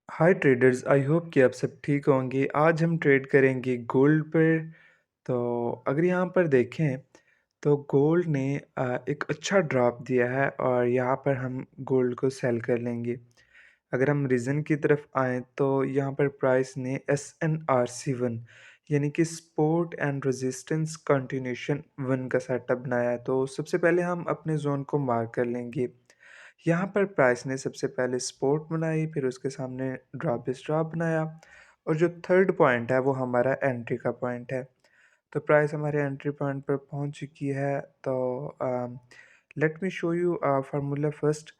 Hi traders, I hope कि आप सब ठीक होंगे। आज हम ट्रेड करेंगे गोल्ड पर। तो अगर यहाँ पर देखें तो गोल्ड ने एक अच्छा ड्रॉप दिया है और यहाँ पर हम गोल्ड को सेल कर लेंगे। अगर हम रीज़न की तरफ आएँ तो यहाँ पर प्राइस ने SNRC 1 यानी कि सपोर्ट एंड रेजिस्टेंस कंटिन्यूएशन 1 का सेटअप बनाया है। तो सबसे पहले हम अपने ज़ोन को मार्क कर लेंगे। यहाँ पर प्राइस ने सबसे पहले सपोर्ट बनाई, फिर उसके सामने ड्रॉप स्टॉप बनाया और जो थर्ड पॉइंट है वो हमारा एंट्री का पॉइंट है। तो प्राइस हमारे एंट्री पॉइंट पर पहुँच चुकी है। तो let me show you formula first.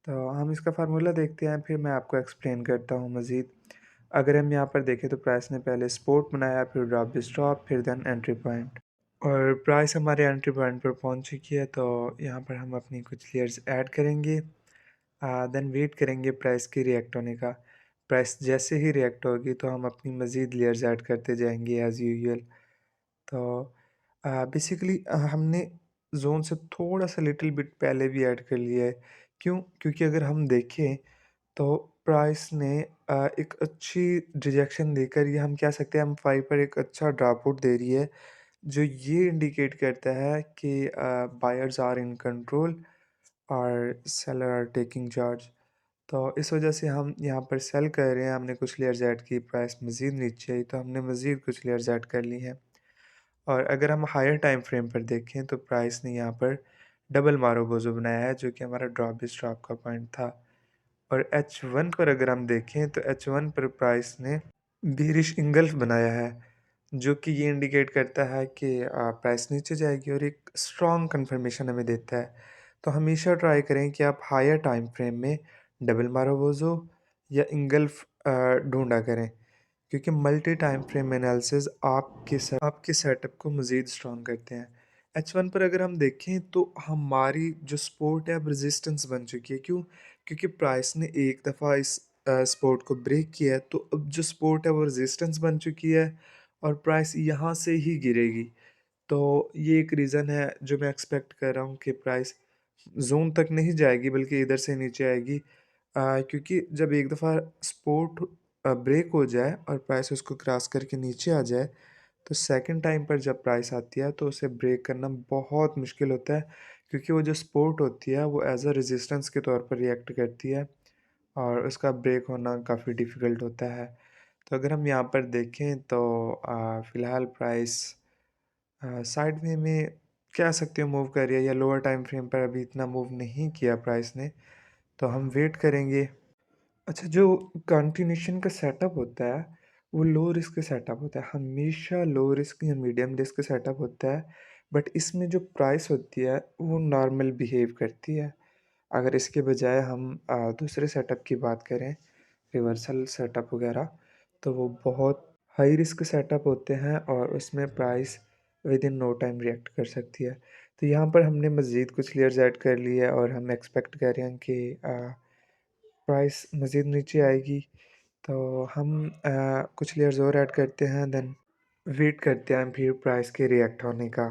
तो हम इसका फार्मूला देखते हैं, फिर मैं आपको एक्सप्लेन करता हूँ मज़ीद। अगर हम यहाँ पर देखें तो प्राइस ने पहले सपोर्ट बनाया, फिर ड्रॉप स्टॉप, फिर देन एंट्री पॉइंट और प्राइस हमारे एंट्री पॉइंट पर पहुँच चुकी है। तो यहाँ पर हम अपनी कुछ लेयर्स ऐड करेंगे, देन वेट करेंगे प्राइस की रिएक्ट होने का। प्राइस जैसे ही रिएक्ट होगी तो हम अपनी मज़ीद लेयर्स ऐड करते जाएंगे एज़ यूजुअल। तो बेसिकली हमने ज़ोन से थोड़ा सा लिटिल बिट पहले भी ऐड कर लिया है। क्यों? क्योंकि अगर हम देखें तो प्राइस ने एक अच्छी रिजेक्शन देकर, ये हम कह सकते हैं एम 5 पर एक अच्छा ड्रॉप आउट दे रही है, जो ये इंडिकेट करता है कि बायर्स आर इन कंट्रोल और सेलर आर टेकिंग चार्ज। तो इस वजह से हम यहाँ पर सेल कर रहे हैं। हमने कुछ लेयर्स ऐड की, प्राइस मज़ीद नीचे आई तो हमने मज़ीद कुछ लेयर्स ऐड कर ली हैं। और अगर हम हायर टाइम फ्रेम पर देखें तो प्राइस ने यहाँ पर डबल मारोबोज़ो बनाया है, जो कि हमारा ड्रॉप स्टॉप का पॉइंट था। और H1 पर अगर हम देखें तो H1 पर प्राइस ने बेरिश इंगल्फ बनाया है, जो कि ये इंडिकेट करता है कि प्राइस नीचे जाएगी और एक स्ट्रॉन्ग कंफर्मेशन हमें देता है। तो हमेशा ट्राई करें कि आप हायर टाइम फ्रेम में डबल मारोबोज़ो या इंगल्फ ढूंढा करें, क्योंकि मल्टी टाइम फ्रेम एनालिसिस आपके सेटअप को मज़ीद स्ट्रॉन्ग करते हैं। H1 पर अगर हम देखें तो हमारी जो सपोर्ट है अब रेजिस्टेंस बन चुकी है। क्यों? क्योंकि प्राइस ने एक दफ़ा इस सपोर्ट को ब्रेक किया है, तो अब जो सपोर्ट है वो रेजिस्टेंस बन चुकी है और प्राइस यहाँ से ही गिरेगी। तो ये एक रीज़न है जो मैं एक्सपेक्ट कर रहा हूँ कि प्राइस ज़ोन तक नहीं जाएगी बल्कि इधर से नीचे आएगी। क्योंकि जब एक दफ़ा सपोर्ट ब्रेक हो जाए और प्राइस उसको क्रॉस करके नीचे आ जाए, तो सेकंड टाइम पर जब प्राइस आती है तो उसे ब्रेक करना बहुत मुश्किल होता है, क्योंकि वो जो सपोर्ट होती है वो एज़ अ रेजिस्टेंस के तौर पर रिएक्ट करती है और उसका ब्रेक होना काफ़ी डिफ़िकल्ट होता है। तो अगर हम यहाँ पर देखें तो फ़िलहाल प्राइस साइड वे में कह सकते हो मूव कर रही है, या लोअर टाइम फ्रेम पर अभी इतना मूव नहीं किया प्राइस ने, तो हम वेट करेंगे। अच्छा, जो कंटिन्यूएशन का सेटअप होता है, वो लो रिस्क का सेटअप होता है। हमेशा लो रिस्क या मीडियम रिस्क का सेटअप होता है, बट इसमें जो प्राइस होती है, वो नॉर्मल बिहेव करती है। अगर इसके बजाय हम दूसरे सेटअप की बात करें, रिवर्सल सेटअप वगैरह, तो वो बहुत हाई रिस्क सेटअप होते हैं और उसमें price within no time react कर सकती है। तो यहाँ पर हमने मज़ीद कुछ लेयर्स ऐड कर ली है और हम एक्सपेक्ट कर रहे हैं कि प्राइस मज़ीद नीचे आएगी। तो हम कुछ लेयर्स और ऐड करते हैं, देन वेट करते हैं फिर प्राइस के रिएक्ट होने का।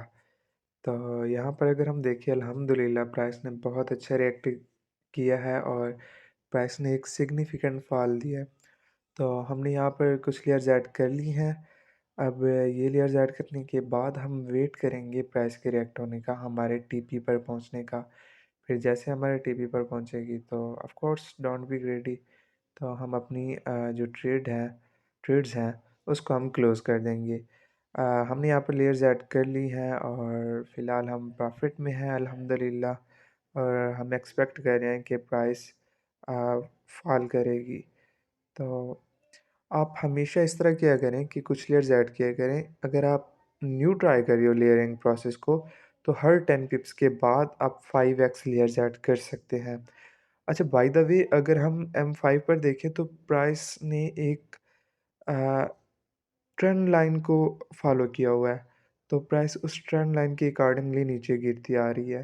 तो यहाँ पर अगर हम देखें, अल्हम्दुलिल्लाह प्राइस ने बहुत अच्छा रिएक्ट किया है और प्राइस ने एक सिग्निफिकेंट फॉल दिया है। तो हमने यहाँ पर कुछ लेयर्स ऐड कर ली हैं। अब ये लेयर्स ऐड करने के बाद हम वेट करेंगे प्राइस के रिएक्ट होने का, हमारे टीपी पर पहुँचने का। फिर जैसे हमारे टीपी पर पहुँचेगी तो ऑफ़ कोर्स डोंट बी ग्रेडी, तो हम अपनी जो ट्रेड्स हैं उसको हम क्लोज़ कर देंगे। हमने यहाँ पर लेयर्स ऐड कर ली हैं और फ़िलहाल हम प्रॉफ़िट में हैं अल्हम्दुलिल्लाह, और हम एक्सपेक्ट कर रहे हैं कि प्राइस फ़ॉल करेगी। तो आप हमेशा इस तरह किया करें कि कुछ लेयर्स ऐड किया करें। अगर आप न्यू ट्राई कर रहे हो लेयरिंग प्रोसेस को, तो हर 10 पिप्स के बाद आप 5x लेयर्स ऐड कर सकते हैं। अच्छा, बाय द वे, अगर हम M5 पर देखें तो प्राइस ने एक अ, ट्रेंड लाइन को फॉलो किया हुआ है, तो प्राइस उस ट्रेंड लाइन के अकॉर्डिंगली नीचे गिरती आ रही है।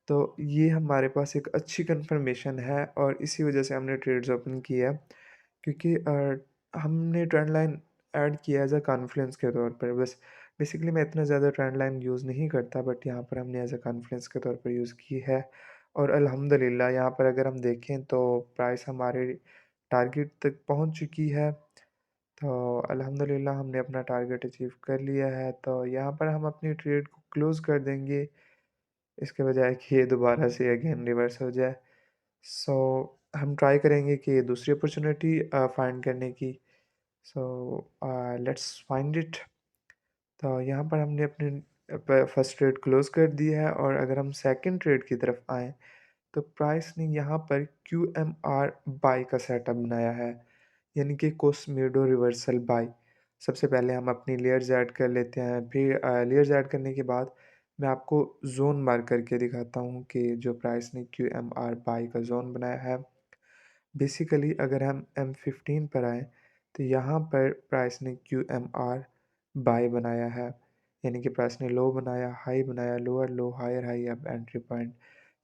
तो ये हमारे पास एक अच्छी कन्फर्मेशन है और इसी वजह से हमने ट्रेड्स ओपन किया है, क्योंकि हमने ट्रेंड लाइन ऐड किया एज़ अ कॉन्फ्लुएंस के तौर पर बस। बेसिकली मैं इतना ज़्यादा ट्रेंड लाइन यूज़ नहीं करता, बट यहाँ पर हमने एज़ अ कॉन्फ्लुएंस के तौर पर यूज़ की है और अल्हम्दुलिल्लाह यहाँ पर अगर हम देखें तो प्राइस हमारे टारगेट तक पहुँच चुकी है। तो अल्हम्दुलिल्लाह हमने अपना टारगेट अचीव कर लिया है, तो यहाँ पर हम अपनी ट्रेड को क्लोज़ कर देंगे, इसके बजाय कि ये दोबारा से अगेन रिवर्स हो जाए। सो हम ट्राई करेंगे कि दूसरी अपॉर्चुनिटी फाइंड करने की। So let's find it. तो यहाँ पर हमने अपनी फर्स्ट ट्रेड क्लोज़ कर दी है और अगर हम सेकंड ट्रेड की तरफ आएँ, तो प्राइस ने यहाँ पर क्यूएमआर बाय का सेटअप बनाया है, यानी कि कोस्मेडो रिवर्सल बाय। सबसे पहले हम अपनी लेयर्स ऐड कर लेते हैं, फिर लेयर्स ऐड करने के बाद मैं आपको ज़ोन मार्क करके दिखाता हूँ कि जो प्राइस ने क्यूएमआर बाय का ज़ोन बनाया है। बेसिकली अगर हम M15 पर आएँ, तो यहाँ पर प्राइस ने क्यूएमआर बाय बनाया है, यानी कि प्राइस ने लो बनाया, हाई बनाया, लोअर लो, हायर हाई, अब एंट्री पॉइंट।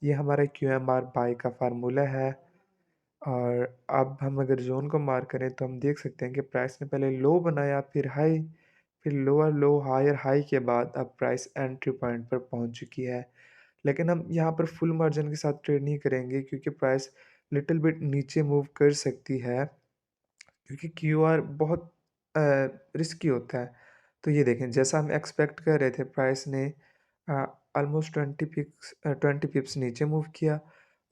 ये हमारा क्यूएमआर बाय का फ़ॉर्मूला है। और अब हम अगर ज़ोन को मार्क करें तो हम देख सकते हैं कि प्राइस ने पहले लो बनाया, फिर हाई, फिर लोअर लो, हायर हाई के बाद अब प्राइस एंट्री पॉइंट पर पहुँच चुकी है। लेकिन हम यहाँ पर फुल मार्जिन के साथ ट्रेड नहीं करेंगे क्योंकि प्राइस लिटिल बिट नीचे मूव कर सकती है, क्योंकि क्यूआर बहुत अ, रिस्की होता है। तो ये देखें, जैसा हम एक्सपेक्ट कर रहे थे प्राइस ने अ, ऑलमोस्ट 20 पिप्स नीचे मूव किया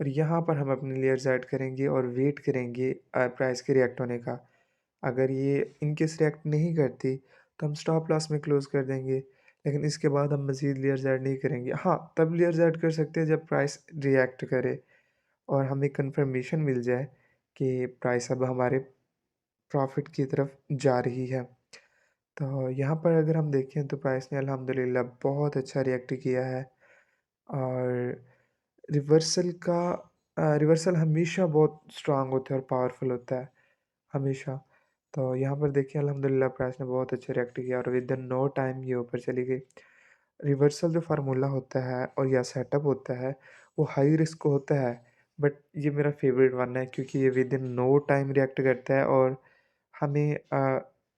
और यहाँ पर हम अपनी लेयर्स ऐड करेंगे और वेट करेंगे प्राइस के रिएक्ट होने का। अगर ये इन केस रिएक्ट नहीं करती तो हम स्टॉप लॉस में क्लोज़ कर देंगे, लेकिन इसके बाद हम मज़ीद लेयर्स ऐड नहीं करेंगे। हाँ, तब लेयर्स ऐड कर सकते हैं जब प्राइस रिएक्ट करे और हमें कन्फर्मेशन मिल जाए कि प्राइस अब हमारे प्रॉफ़िट की तरफ जा रही है। तो यहाँ पर अगर हम देखें तो प्राइस ने अल्हम्दुलिल्लाह बहुत अच्छा रिएक्ट किया है और रिवर्सल का रिवर्सल हमेशा बहुत स्ट्रॉन्ग होता है और पावरफुल होता है, हमेशा। तो यहाँ पर देखिए अल्हम्दुलिल्लाह प्राइस ने बहुत अच्छा रिएक्ट किया और विदिन नो टाइम ये ऊपर चली गई। रिवर्सल जो फ़ॉर्मूला होता है और या सेटअप होता है, वो हाई रिस्क होता है, बट ये मेरा फ़ेवरेट वन है क्योंकि ये विदिन नो टाइम रिएक्ट करता है और हमें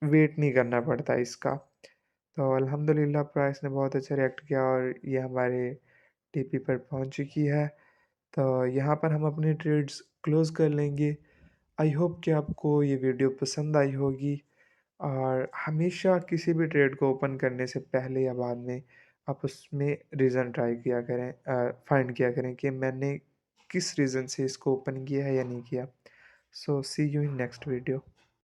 वेट नहीं करना पड़ता इसका। तो अल्हम्दुलिल्लाह प्राइस ने बहुत अच्छा रिएक्ट किया और ये हमारे टीपी पर पहुँच चुकी है। तो यहाँ पर हम अपनी ट्रेड्स क्लोज़ कर लेंगे। आई होप कि आपको ये वीडियो पसंद आई होगी और हमेशा किसी भी ट्रेड को ओपन करने से पहले या बाद में आप उसमें रीज़न ट्राई किया करें, फाइंड किया करें कि मैंने किस रीज़न से इसको ओपन किया है या नहीं किया। सो सी यू इन नेक्स्ट वीडियो।